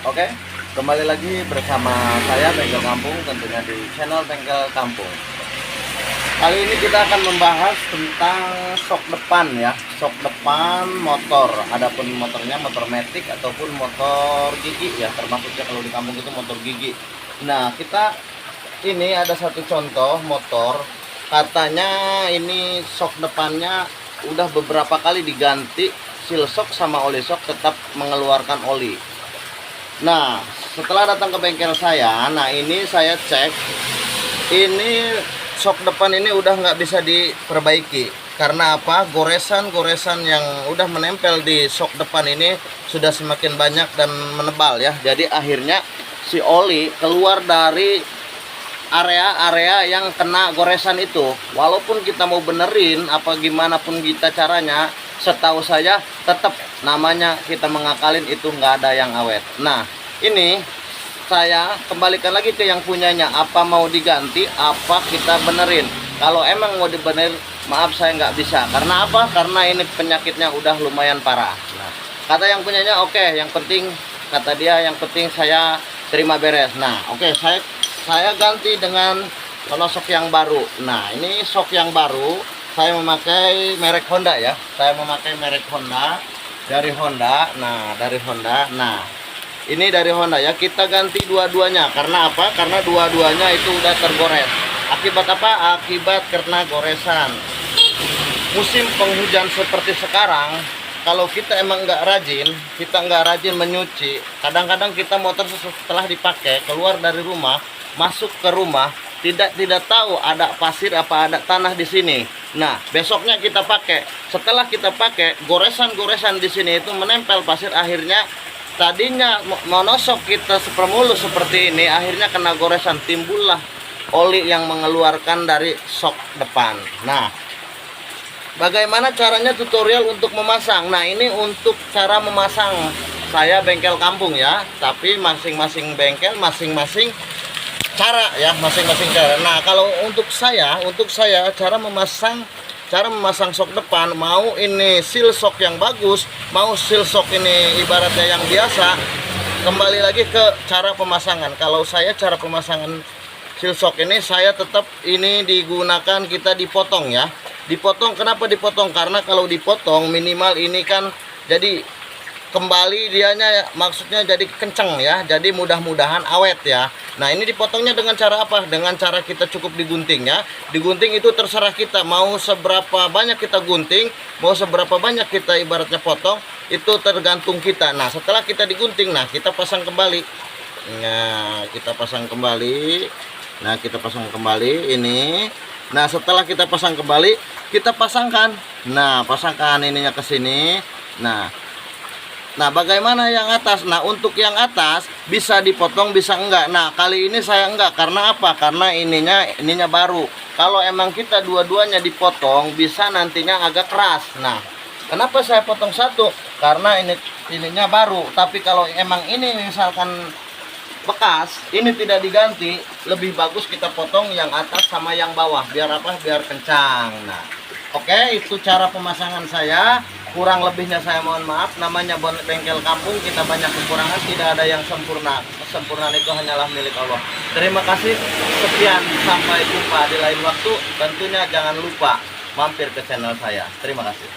Oke, kembali lagi bersama saya Bengkel Kampung, tentunya di channel Bengkel Kampung. Kali ini kita akan membahas tentang sok depan ya, sok depan motor. Adapun motornya motor matic ataupun motor gigi ya, termasuknya kalau di kampung itu motor gigi. Nah, kita ini ada satu contoh motor, katanya ini sok depannya udah beberapa kali diganti seal shock sama oli shock, tetap mengeluarkan oli. Nah, setelah datang ke bengkel saya, nah ini saya cek, ini shock depan ini udah nggak bisa diperbaiki. Karena apa? Goresan-goresan yang udah menempel di shock depan ini sudah semakin banyak dan menebal ya. Jadi akhirnya si oli keluar dari area-area yang kena goresan itu. Walaupun kita mau benerin apa gimana pun kita caranya, setahu saya tetap namanya kita mengakalin itu nggak ada yang awet. Nah, ini saya kembalikan lagi ke yang punyanya, apa mau diganti apa kita benerin. Kalau emang mau dibenerin, maaf saya nggak bisa. Karena apa? Karena ini penyakitnya udah lumayan parah. Nah, kata yang punyanya oke, yang penting kata dia yang penting saya terima beres. Nah, oke, saya ganti dengan shock yang baru. Nah, ini shock yang baru saya memakai merek Honda ya. Saya memakai merek Honda dari Honda. Nah, dari Honda. Nah, ini dari Honda ya. Kita ganti dua-duanya. Karena apa? Karena dua-duanya itu udah tergores. Akibat apa? Akibat karena goresan. Musim penghujan seperti sekarang, kalau kita emang nggak rajin, kita nggak rajin menyuci, kadang-kadang kita motor setelah dipakai keluar dari rumah, masuk ke rumah, tidak tahu ada pasir apa ada tanah di sini. Nah, besoknya kita pakai. Setelah kita pakai, goresan-goresan di sini itu menempel pasir, akhirnya tadinya monosok kita sepermulus seperti ini, akhirnya kena goresan, timbullah oli yang mengeluarkan dari shock depan. Nah, bagaimana caranya tutorial untuk memasang? Nah, ini untuk cara memasang saya Bengkel Kampung ya, tapi masing-masing bengkel masing-masing cara ya, masing-masing cara. Nah, kalau untuk saya cara memasang shock depan, mau ini seal shock yang bagus, mau seal shock ini ibaratnya yang biasa, kembali lagi ke cara pemasangan. Kalau saya cara pemasangan seal shock ini, saya tetap ini digunakan, kita dipotong ya. Dipotong, kenapa dipotong? Karena kalau dipotong minimal ini kan jadi kembali dianya, maksudnya jadi kenceng ya, jadi mudah-mudahan awet ya. Nah, ini dipotongnya dengan cara apa? Dengan cara kita cukup digunting ya. Digunting itu terserah kita, mau seberapa banyak kita gunting, mau seberapa banyak kita ibaratnya potong, itu tergantung kita. Nah, setelah kita digunting, nah kita pasang kembali. Nah, kita pasang kembali. Nah, kita pasang kembali ini. Nah, setelah kita pasang kembali, kita pasangkan. Nah, pasangkan ininya ke sini. Nah, bagaimana yang atas? Nah, untuk yang atas bisa dipotong, bisa enggak. Nah, kali ini saya enggak. Karena apa? Karena ininya baru. Kalau emang kita dua-duanya dipotong, bisa nantinya agak keras. Nah, kenapa saya potong satu? Karena ininya baru. Tapi kalau emang ini misalkan bekas, ini tidak diganti, lebih bagus kita potong yang atas sama yang bawah. Biar apa? Biar kencang. Nah, oke, itu cara pemasangan saya. Kurang lebihnya saya mohon maaf. Namanya Bengkel Kampung, kita banyak kekurangan, tidak ada yang sempurna. Kesempurnaan itu hanyalah milik Allah. Terima kasih. Sekian, sampai jumpa di lain waktu. Tentunya jangan lupa mampir ke channel saya. Terima kasih.